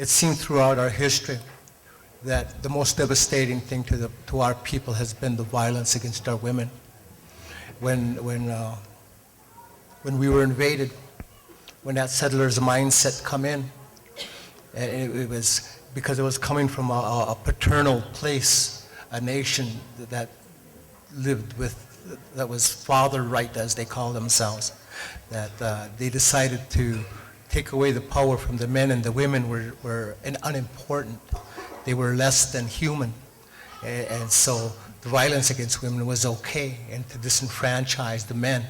It seemed throughout our history that the most devastating thing to our people has been the violence against our women. When we were invaded, when that settler's mindset come in, and it was because it was coming from a paternal place, a nation that lived with, that was father right, as they call themselves, that they decided to take away the power from the men, and the women were unimportant. They were less than human. And so the violence against women was okay, and to disenfranchise the men.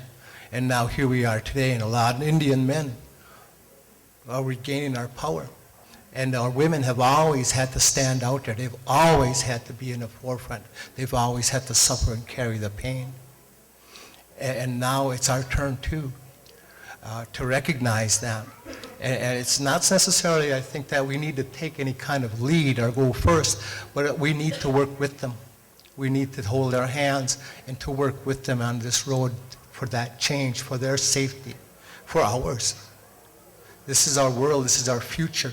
And now here we are today, and a lot of Indian men are regaining our power. And our women have always had to stand out there. They've always had to be in the forefront. They've always had to suffer and carry the pain. And now it's our turn too, to recognize that. And it's not necessarily, I think, that we need to take any kind of lead or go first, but we need to work with them. We need to hold their hands and to work with them on this road for that change, for their safety, for ours. This is our world, this is our future.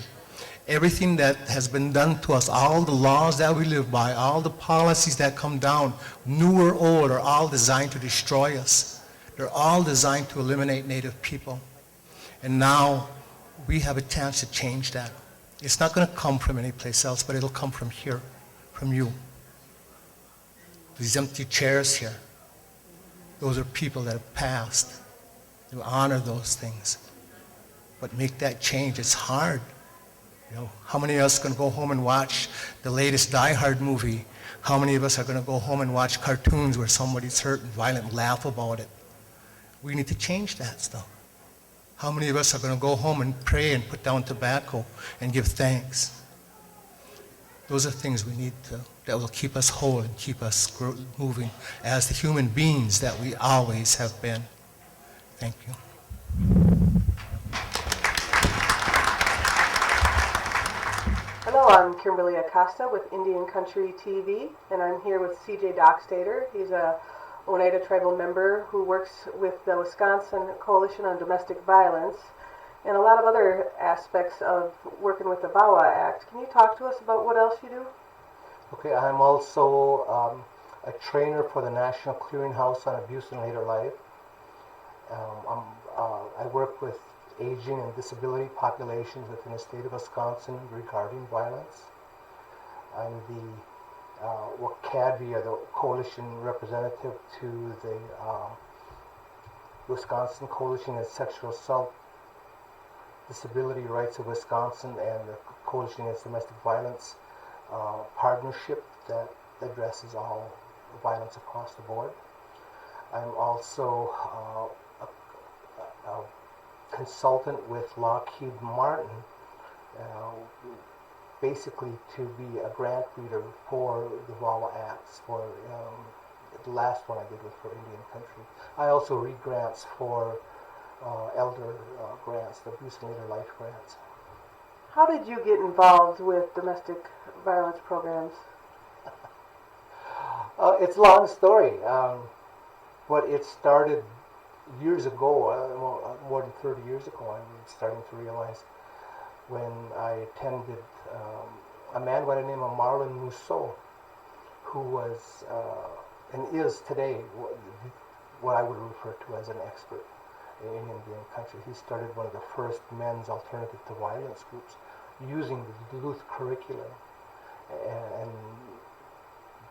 Everything that has been done to us, all the laws that we live by, all the policies that come down, new or old, are all designed to destroy us. They're all designed to eliminate Native people. And now we have a chance to change that. It's not going to come from any place else, but it'll come from here, from you. These empty chairs here, those are people that have passed. You honor those things. But make that change. It's hard. You know, how many of us are going to go home and watch the latest Die Hard movie? How many of us are going to go home and watch cartoons where somebody's hurt and violent and laugh about it? We need to change that stuff. How many of us are going to go home and pray and put down tobacco and give thanks? Those are things we need to, that will keep us whole and keep us moving as the human beings that we always have been. Thank you. Hello, I'm Kimberlie Acosta with IndianCountryTV, and I'm here with CJ Doxtator. He's a Oneida tribal member who works with the Wisconsin Coalition on Domestic Violence and a lot of other aspects of working with the VAWA Act. Can you talk to us about what else you do? Okay, I'm also a trainer for the National Clearinghouse on Abuse in Later Life. I work with aging and disability populations within the state of Wisconsin regarding violence. I'm the WCADV, or the Coalition Representative to the Wisconsin Coalition Against Sexual Assault, Disability Rights of Wisconsin, and the Coalition Against Domestic Violence partnership that addresses all violence across the board. I'm also a consultant with Lockheed Martin, basically to be a grant reader for the VAWA Acts, for the last one I did was for Indian Country. I also read grants for elder grants, the Abuse and Later Life grants. How did you get involved with domestic violence programs? It's a long story, but it started years ago, more than 30 years ago. I'm starting to realize when I attended a man by the name of Marlon Mousseau, who was and is today what I would refer to as an expert in Indian Country. He started one of the first men's alternative to violence groups using the Duluth curriculum. And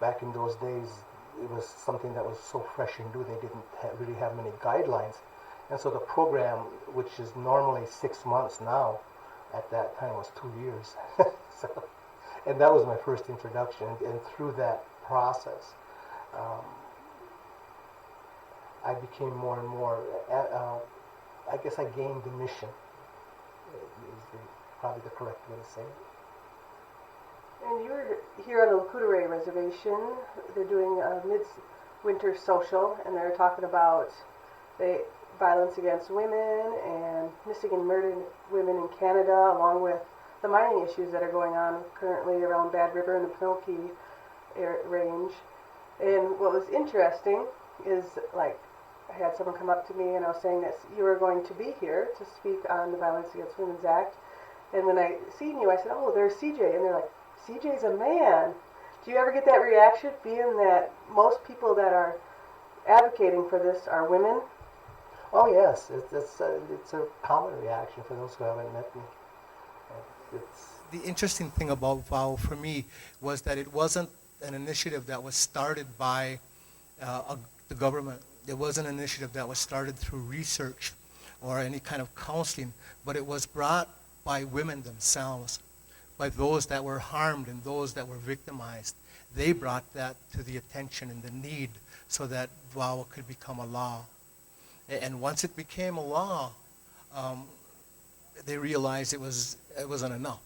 back in those days, it was something that was so fresh and new, they didn't really have many guidelines. And so the program, which is normally 6 months now, at that time was 2 years. And that was my first introduction. And through that process, I became more and more, I guess I gained the mission, is probably the correct way to say it. And you're here on the Lakudere Reservation. They're doing a mid-winter social, and they're talking about the violence against women and missing and murdered women in Canada, along with the mining issues that are going on currently around Bad River and the Pinocchio range. And what was interesting is, like, I had someone come up to me and I was saying that you were going to be here to speak on the Violence Against Women's Act, And when I seen you, I said, "Oh, there's CJ," and they're like, "CJ's a man." Do you ever get that reaction, being that most people that are advocating for this are women? Oh yes, it's a common reaction for those who haven't met me. It's The interesting thing about VAWA for me was that it wasn't an initiative that was started by the government. It wasn't an initiative that was started through research or any kind of counseling, but it was brought by women themselves, by those that were harmed and those that were victimized. They brought that to the attention and the need so that VAWA could become a law. And once it became a law, they realized it wasn't enough.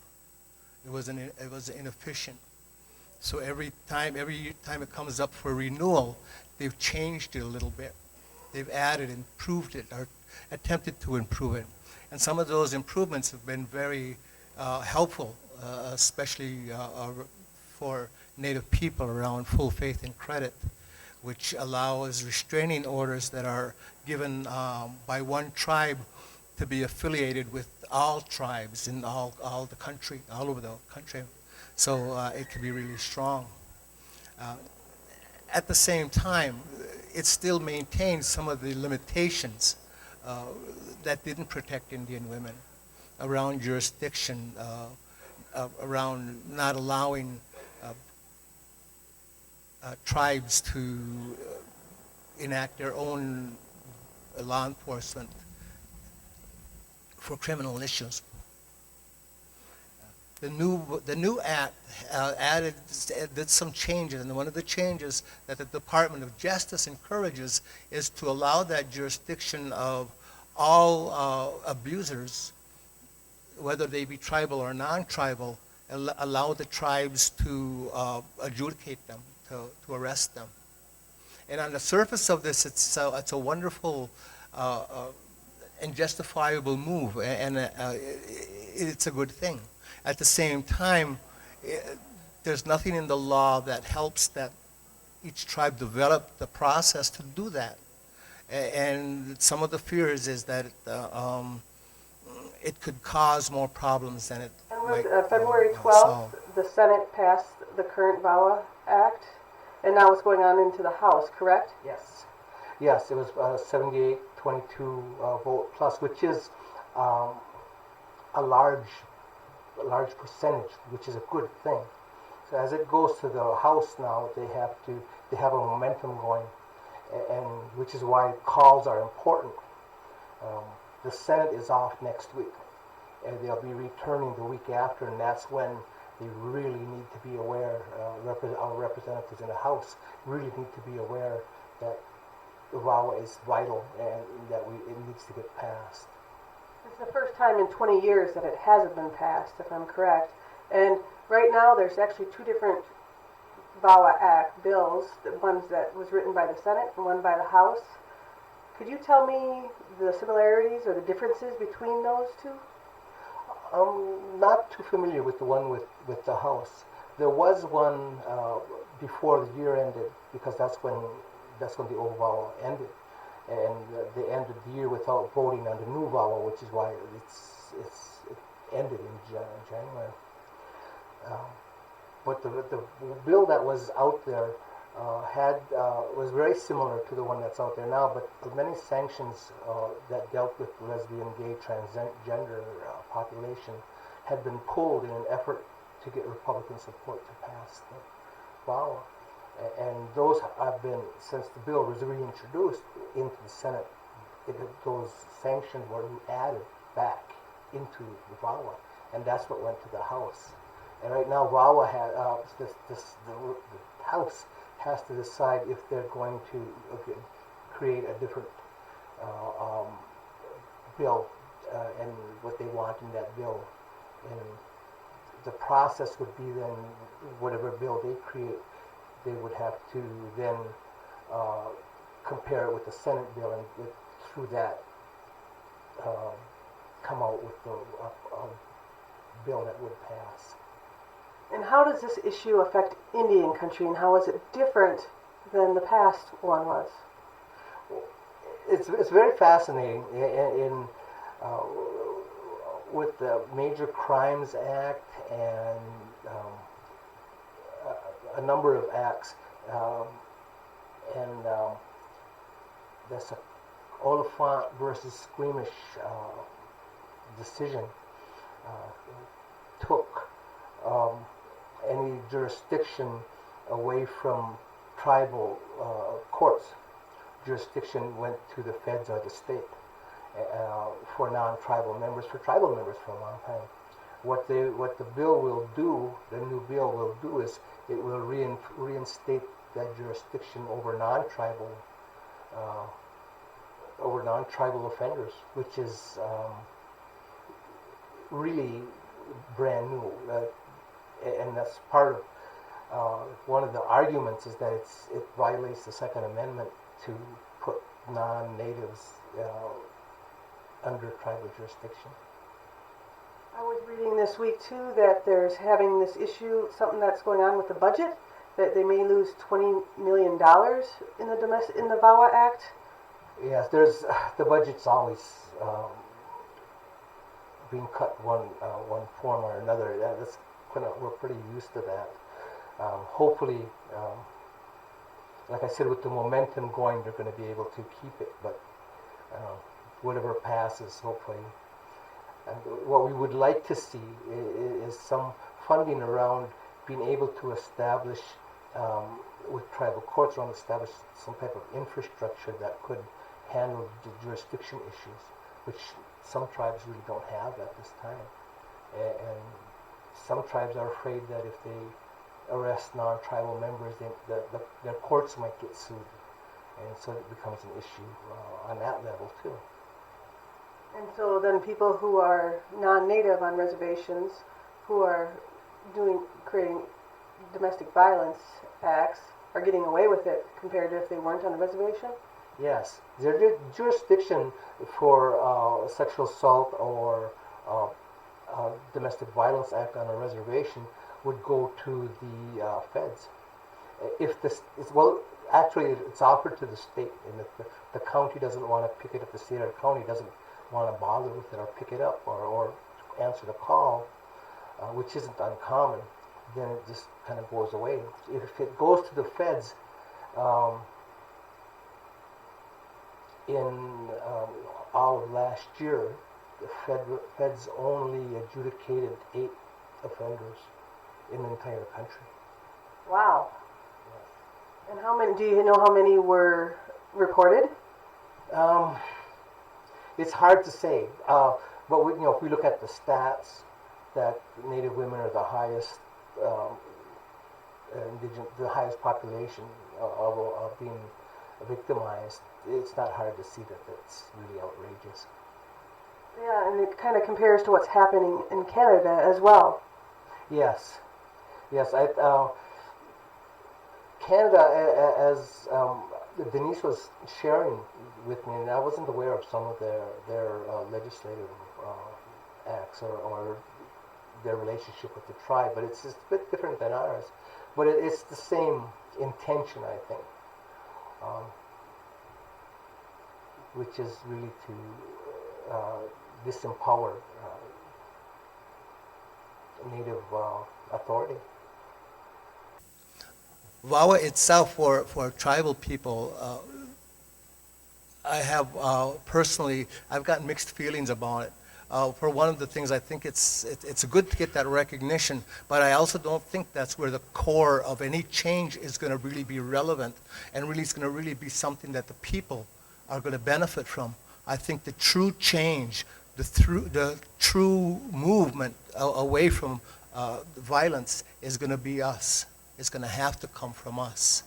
It was inefficient. So every time it comes up for renewal, they've changed it a little bit. They've added, improved it, or attempted to improve it. And some of those improvements have been very helpful, especially for Native people around full faith and credit, which allows restraining orders that are given by one tribe to be affiliated with all tribes in all the country, all over the country. So it can be really strong. At the same time, it still maintains some of the limitations that didn't protect Indian women around jurisdiction, around not allowing tribes to enact their own law enforcement for criminal issues. The new act did some changes, and one of the changes that the Department of Justice encourages is to allow that jurisdiction of all abusers, whether they be tribal or non-tribal, allow the tribes to adjudicate them, to arrest them. And on the surface of this, it's a wonderful and justifiable move, and it's a good thing. At the same time, there's nothing in the law that helps that each tribe develop the process to do that. And some of the fears is that it could cause more problems than it And might was February 12th, solve. the Senate passed the current VAWA Act, and now it's going on into the House, correct? yes, yes. It was 78-22 vote plus, which is a large percentage, which is a good thing. So as it goes to the House now, they have a momentum going, and which is why calls are important. The Senate is off next week, and they'll be returning the week after, and that's when they really need to be aware. Our representatives in the House really need to be aware that the VAWA is vital and that it needs to get passed. It's the first time in 20 years that it hasn't been passed, if I'm correct. And right now there's actually two different VAWA Act bills, the ones that was written by the Senate and one by the House. Could you tell me the similarities or the differences between those two? I'm not too familiar with the one with the House. There was one before the year ended, because that's when the old VAWA ended. And they ended the year without voting on the new VAWA, which is why it ended in January. But the bill that was out there was very similar to the one that's out there now, but the many sanctions that dealt with lesbian, gay, transgender population had been pulled in an effort to get Republican support to pass the VAWA. And those have been, since the bill was reintroduced into the Senate, those sanctions were added back into the VAWA, and that's what went to the House. And right now, VAWA the House has to decide if they're going to create a different bill and what they want in that bill. And the process would be then, whatever bill they create, they would have to then compare it with the Senate bill, and through that come out with a bill that would pass. And how does this issue affect Indian country, and how is it different than the past one was? It's very fascinating. with the Major Crimes Act and a number of acts, and that's a Oliphant versus Squeamish decision took any jurisdiction away from tribal courts. Jurisdiction went to the feds or the state for non-tribal members, for tribal members for a long time. What the bill will do, the new bill will do, is it will reinstate that jurisdiction over non-tribal offenders, which is really brand new, and that's part of one of the arguments is that it violates the Second Amendment to put non-natives under tribal jurisdiction. I was reading this week too that there's having this issue, something that's going on with the budget, that they may lose $20 million in the VAWA Act. Yes, the budget's always being cut one form or another. We're pretty used to that. Hopefully, like I said, with the momentum going, they're going to be able to keep it. But whatever passes, hopefully. And what we would like to see is some funding around being able to establish, with tribal courts, around establish some type of infrastructure that could handle the jurisdiction issues, which some tribes really don't have at this time. And some tribes are afraid that if they arrest non-tribal members, their courts might get sued. And so it becomes an issue on that level too. And so then people who are non-native on reservations, who are creating domestic violence acts, are getting away with it compared to if they weren't on the reservation? Yes, their jurisdiction for sexual assault or domestic violence act on a reservation would go to the feds. Actually, it's offered to the state, and if the county doesn't want to pick it up, the state or the county doesn't want to bother with it or pick it up or answer the call, which isn't uncommon, then it just kind of goes away. If it goes to the feds, in all of last year, the feds only adjudicated 8 offenders in the entire country. Wow. And how many? Do you know how many were reported? It's hard to say, but if we look at the stats, that Native women are the highest the highest population of being victimized. It's not hard to see that that's really outrageous. Yeah, and it kind of compares to what's happening in Canada as well. Yes. Canada, as Denise was sharing with me, and I wasn't aware of some of their legislative acts or their relationship with the tribe, but it's just a bit different than ours. But it's the same intention, I think, which is really to disempower Native authority. VAWA itself, for tribal people, I have personally, I've got mixed feelings about it. For one of the things, I think it's good to get that recognition, but I also don't think that's where the core of any change is going to really be relevant, and really it's going to really be something that the people are going to benefit from. I think the true change, the true movement away from violence is going to be us. It's going to have to come from us.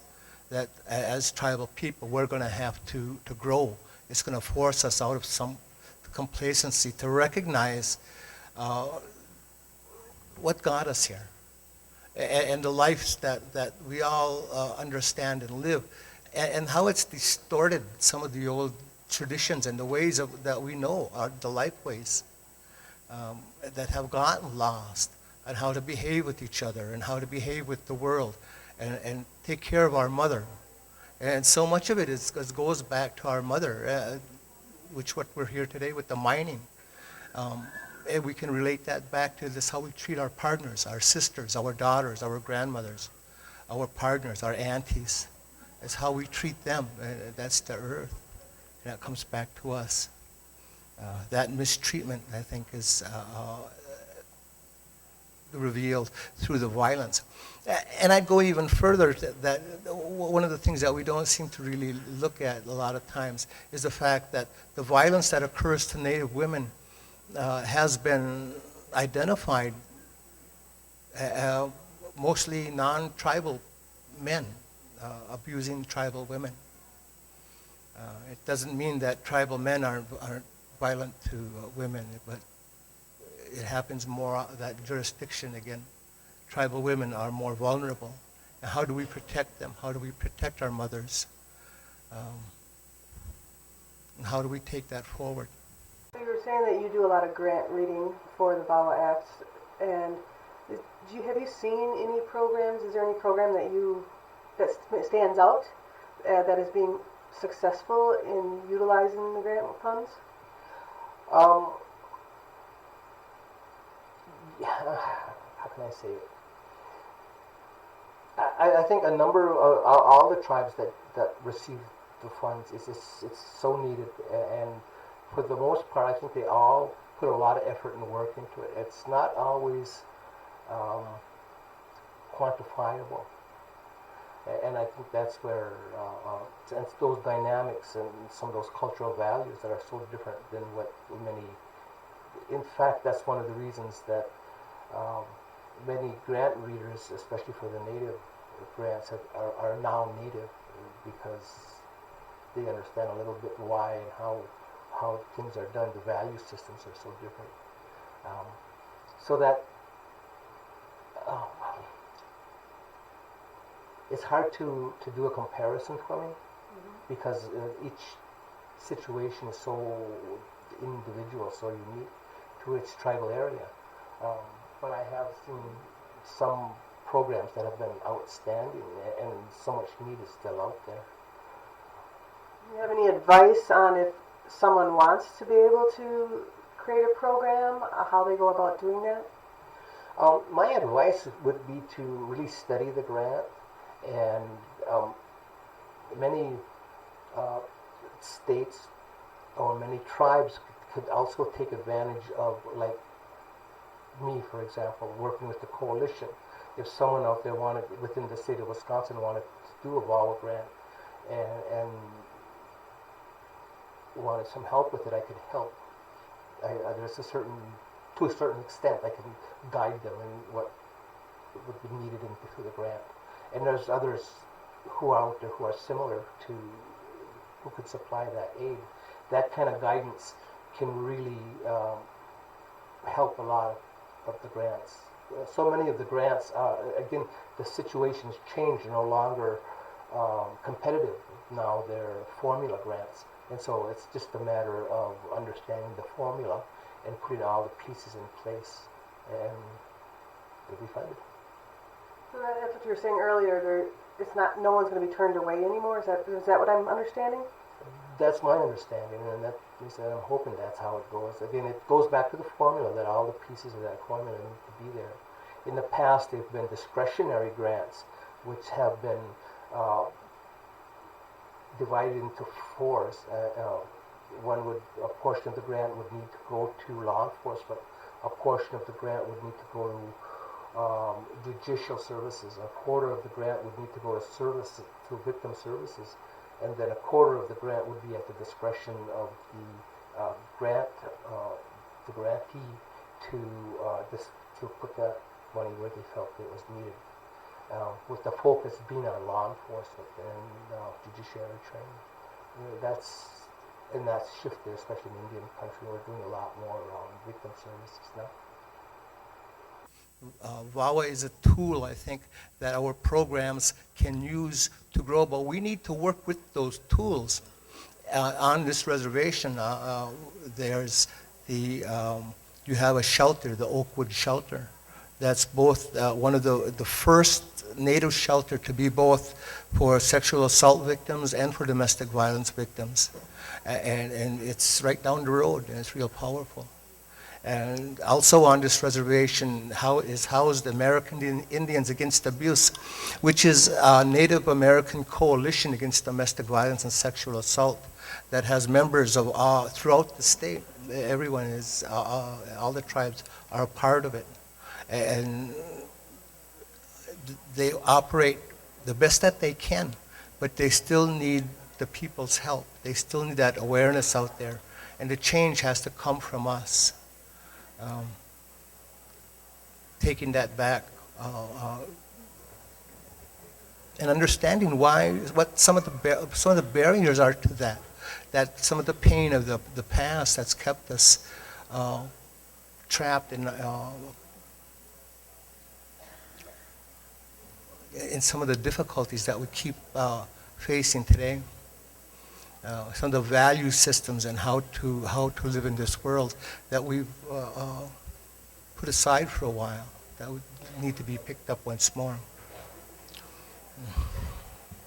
That as tribal people, we're going to have to grow. It's going to force us out of some complacency to recognize what got us here and the lives that we all understand and live, and how it's distorted some of the old traditions and the ways that we know are the life ways that have gotten lost, and how to behave with each other and how to behave with the world and take care of our mother. And so much of it goes back to our mother, which what we're here today with the mining. And we can relate that back to this, how we treat our partners, our sisters, our daughters, our grandmothers, our partners, our aunties. It's how we treat them. That's the earth. And that comes back to us. That mistreatment, I think, is revealed through the violence. And I'd go even further, that one of the things that we don't seem to really look at a lot of times is the fact that the violence that occurs to Native women has been identified mostly non-tribal men abusing tribal women. It doesn't mean that tribal men aren't violent to women, but it happens more that jurisdiction again. Tribal women are more vulnerable. And how do we protect them? How do we protect our mothers? And how do we take that forward? You were saying that you do a lot of grant reading for the VAWA Acts, and have you seen any programs? Is there any program that stands out that is being successful in utilizing the grant funds? How can I say it? I think a number of all the tribes that receive the funds it's so needed, and for the most part, I think they all put a lot of effort and work into it. It's not always quantifiable, and I think that's where it's those dynamics and some of those cultural values that are so different than what many. In fact, that's one of the reasons that many grant readers, especially for the Native grants, are now Native, because they understand a little bit why and how things are done. The value systems are so different. So that it's hard to do a comparison for me, because each situation is so individual, so unique to its tribal area. But I have seen some programs that have been outstanding, and so much need is still out there. Do you have any advice on if someone wants to be able to create a program, how they go about doing that? My advice would be to really study the grant, and many states or many tribes could also take advantage of, like me, for example, working with the coalition. If someone out there within the state of Wisconsin wanted to do a VAWA grant and wanted some help with it, I could help. There's to a certain extent, I can guide them in what would be needed through the grant. And there's others who are out there who are similar to, who could supply that aid. That kind of guidance can really help a lot of the grants. So many of the grants, again, the situation's changed, no longer competitive. Now they're formula grants. And so it's just a matter of understanding the formula and putting all the pieces in place, and it'll be funded. So that's what you were saying earlier. No one's going to be turned away anymore. Is that what I'm understanding? That's my understanding, and I'm hoping that's how it goes. Again, it goes back to the formula, that all the pieces of that formula need to be there. In the past, they've been discretionary grants, which have been divided into fours. A portion of the grant would need to go to law enforcement. A portion of the grant would need to go to judicial services. A quarter of the grant would need to go to victim services. And then a quarter of the grant would be at the discretion of the grantee to put that money where they felt it was needed, with the focus being on law enforcement and judiciary training. That's shifted, especially in Indian country. We're doing a lot more around victim services now. VAWA is a tool, I think, that our programs can use to grow, but we need to work with those tools. On this reservation, there's you have a shelter, the Oakwood Shelter. That's both one of the first Native shelter to be both for sexual assault victims and for domestic violence victims. And it's right down the road, and it's real powerful. And also on this reservation is housed American Indians Against Abuse, which is a Native American coalition against domestic violence and sexual assault that has members of throughout the state. Everyone is, all the tribes are a part of it. And they operate the best that they can, but they still need the people's help. They still need that awareness out there. And the change has to come from us. Taking that back and understanding what some of the barriers are to that some of the pain of the past that's kept us trapped in some of the difficulties that we keep facing today. Some of the value systems and how to live in this world that we've put aside for a while, that would need to be picked up once more. Do you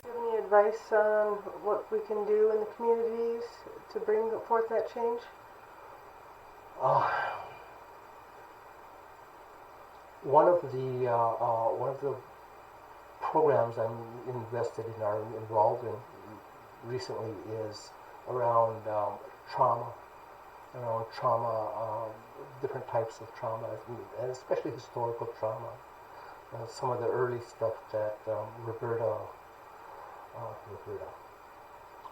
have any advice on what we can do in the communities to bring forth that change? One of the programs I'm invested in or involved in recently is around trauma, different types of trauma, and especially historical trauma. Some of the early stuff that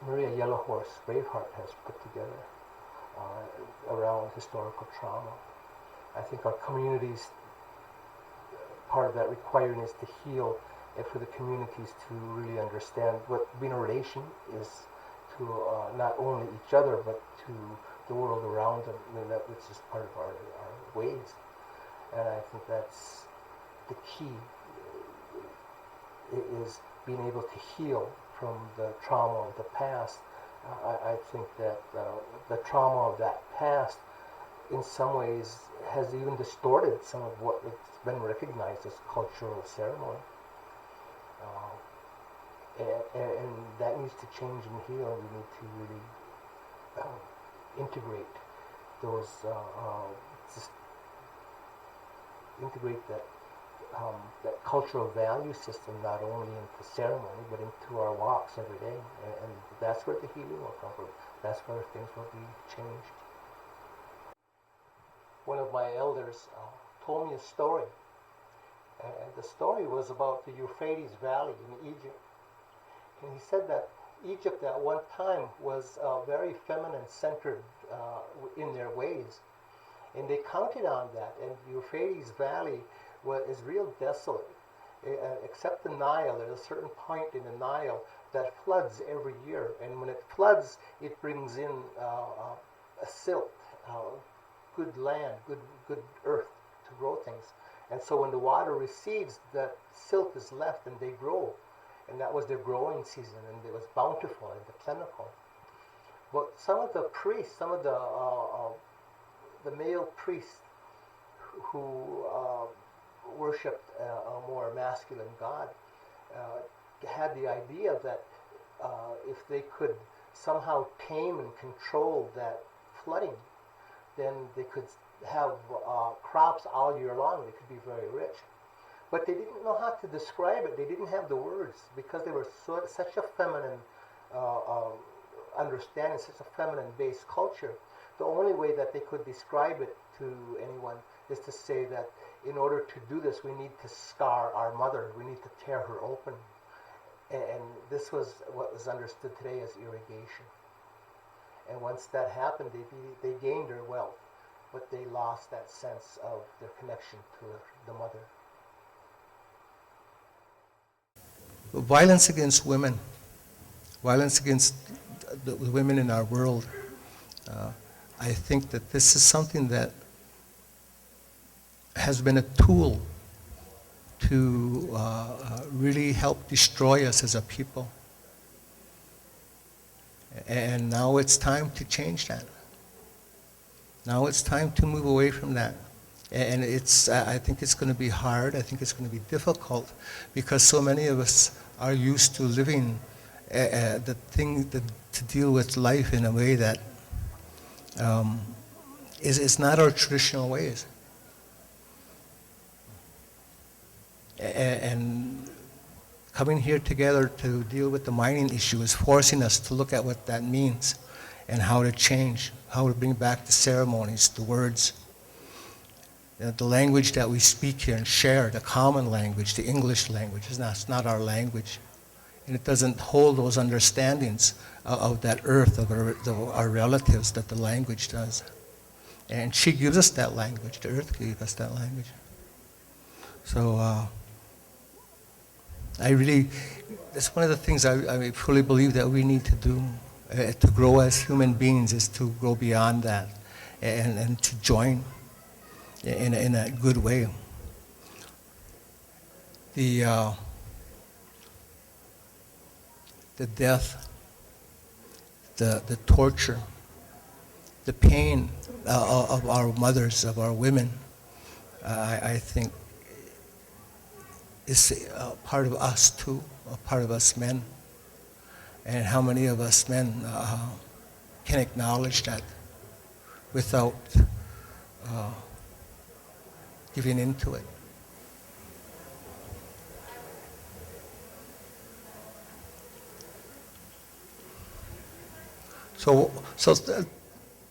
Maria Yellowhorse Braveheart has put together around historical trauma. I think our communities, part of that requirement is to heal, and for the communities to really understand what being a relation is to not only each other but to the world around them. I mean, which is part of our ways. And I think that's the key, is being able to heal from the trauma of the past. I think that the trauma of that past in some ways has even distorted some of what it's been recognized as cultural ceremony. And that needs to change and heal. We need to really integrate those, integrate that cultural value system not only into ceremony but into our walks every day. And that's where the healing will come from. That's where things will be changed. One of my elders told me a story. And the story was about the Euphrates Valley in Egypt. And he said that Egypt at one time was very feminine-centered in their ways. And they counted on that. And the Euphrates Valley is real desolate. Except the Nile, there's a certain point in the Nile that floods every year. And when it floods, it brings in a silt, good land, good earth to grow things. And so when the water recedes, that silt is left and they grow. And that was their growing season, and it was bountiful and plentiful. But some of the priests, some of the male priests who worshipped a more masculine god had the idea that if they could somehow tame and control that flooding, then they could have crops all year long. They could be very rich. But they didn't know how to describe it. They didn't have the words because they were such a feminine understanding, such a feminine-based culture. The only way that they could describe it to anyone is to say that in order to do this, we need to scar our mother. We need to tear her open. And this was what was understood today as irrigation. And once that happened, they gained their wealth, but they lost that sense of their connection to the mother. Violence against women, violence against the women in our world. I think that this is something that has been a tool to really help destroy us as a people. And now it's time to change that. Now it's time to move away from that. And I think it's going to be hard. I think it's going to be difficult because so many of us are used to living to deal with life in a way that is not our traditional ways. And coming here together to deal with the mining issue is forcing us to look at what that means and how to change, how to bring back the ceremonies, the words, the language that we speak here and share, the common language, the English language. It's not our language. And it doesn't hold those understandings of that earth, of our relatives, that the language does. And she gives us that language. The earth gave us that language. So that's one of the things I fully believe that we need to do to grow as human beings, is to go beyond that and to join in a good way. The death, the torture, the pain of our mothers, of our women, I think is a part of us too, a part of us men. And how many of us men can acknowledge that without giving into it? So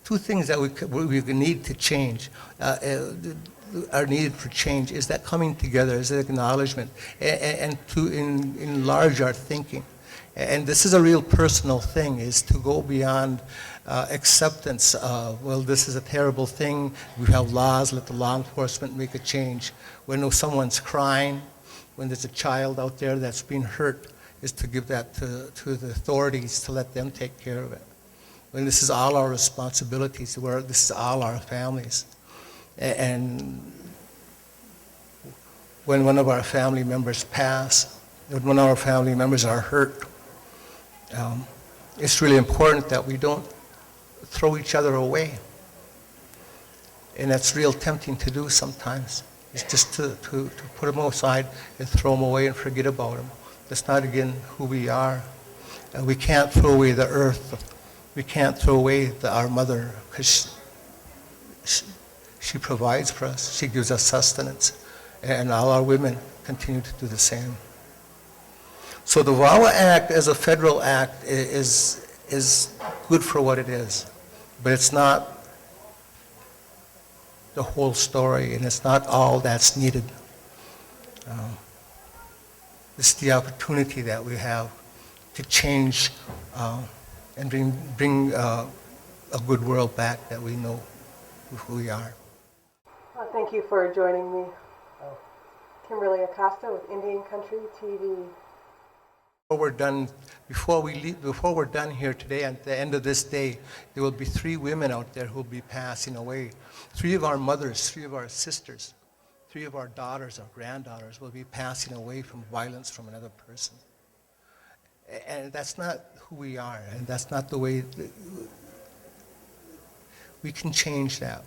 two things that we need to change, are needed for change, is that coming together, is that acknowledgement, and to enlarge our thinking. And this is a real personal thing, is to go beyond acceptance of, well, this is a terrible thing, we have laws, let the law enforcement make a change. When someone's crying, when there's a child out there that's being hurt, is to give that to the authorities to let them take care of it. When this is all our responsibilities, where this is all our families. And when one of our family members pass, when one of our family members are hurt, it's really important that we don't throw each other away. And that's real tempting to do sometimes. It's just to put them aside and throw them away and forget about them. That's not, again, who we are. We can't throw away the earth. We can't throw away our mother, because she provides for us. She gives us sustenance. And all our women continue to do the same. So the VAWA Act as a federal act is good for what it is. But it's not the whole story, and it's not all that's needed. It's the opportunity that we have to change and bring a good world back that we know who we are. Well, thank you for joining me. Kimberlie Acosta with Indian Country TV. Before we're done here today, at the end of this day, there will be 3 women out there who will be passing away. 3 of our mothers, 3 of our sisters, 3 of our daughters, our granddaughters will be passing away from violence from another person. And that's not who we are, and that's not the way we can change that.